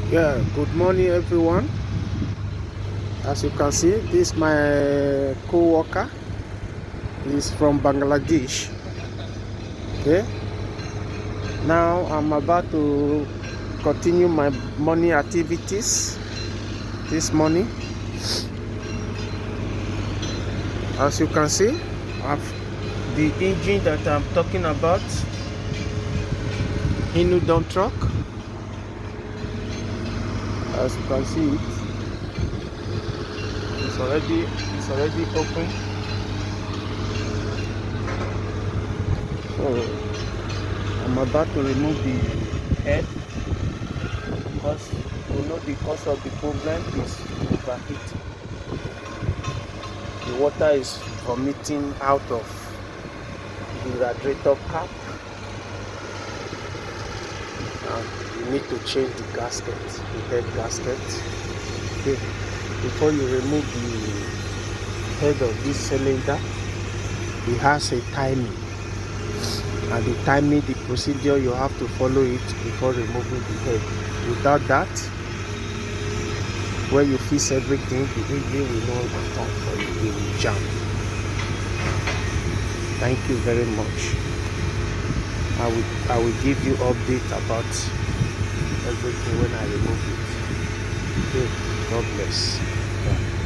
Yeah, good morning everyone. As you can see, this is my co-worker. He's from Bangladesh. Okay. Now I'm about to continue my morning activities this morning. As you can see, I've the engine that I'm talking about, Inudon truck. As you can see it's already open. So I'm about to remove the head because you know the cause of the problem is overheating. The water is vomiting out of the radiator cap, and you need to change the gasket, the head gasket. Okay. Before you remove the head of this cylinder, it has a timing, and the timing, the procedure, you have to follow it before removing the head. Without that, when you fix everything, the engine will not come for you, it will jam. Thank you very much. I will give you update about everything when I remove it. Okay, God bless. Yeah.